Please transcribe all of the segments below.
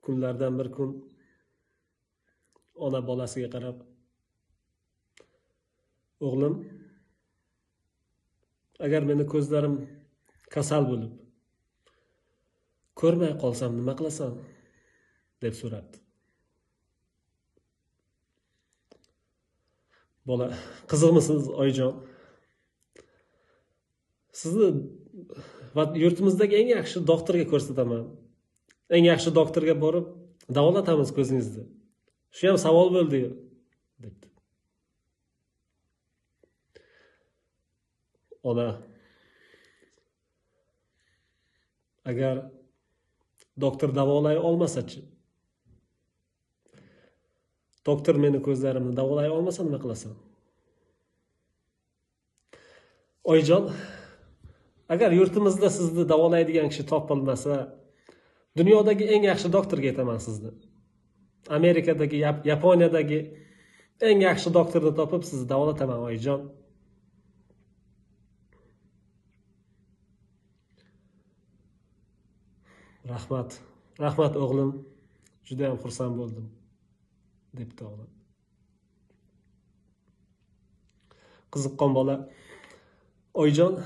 kunlardan bir kun ona bolasiga qarab, o'g'lim, agar meni ko'zlarim kasal bo'lib, ko'rmay qolsam nima qilasan? deb so'radi. Bola, qiziqmisiz oyijon? Sizni yurtimizdagi eng yaxshi doktorga ko'rsataman. Eng yaxshi doktorga borib davolatamiz ko'zingizni. Shu ham savol bo'ldi-yu, debdi. Ona, agar doktor davolay olmasa-chi? Doktor meni ko'zlarimni davolay olmasa nima qilasan? Oyijon, agar yurtimizda sizni davolaydigan kishi topilmasa, dunyodagi eng yaxshi doktorga aytaman sizni. Amerikadagi, Yaponiyadagi eng yaxshi doktorni topib sizni davolataman, oyijon. Rahmat o'g'lim. Juda ham xursand bo'ldim, debdi o'g'lim. Qiziqqon bola, oyijon,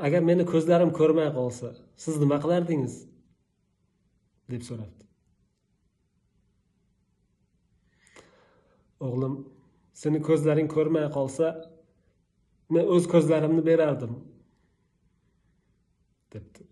agar meni ko'zlarim ko'rmay qolsa, siz nima qilardingiz? deb so'rabdi. O'g'lim, seni ko'zlaring ko'rmay qolsa, men o'z ko'zlarimni berardim, debdi.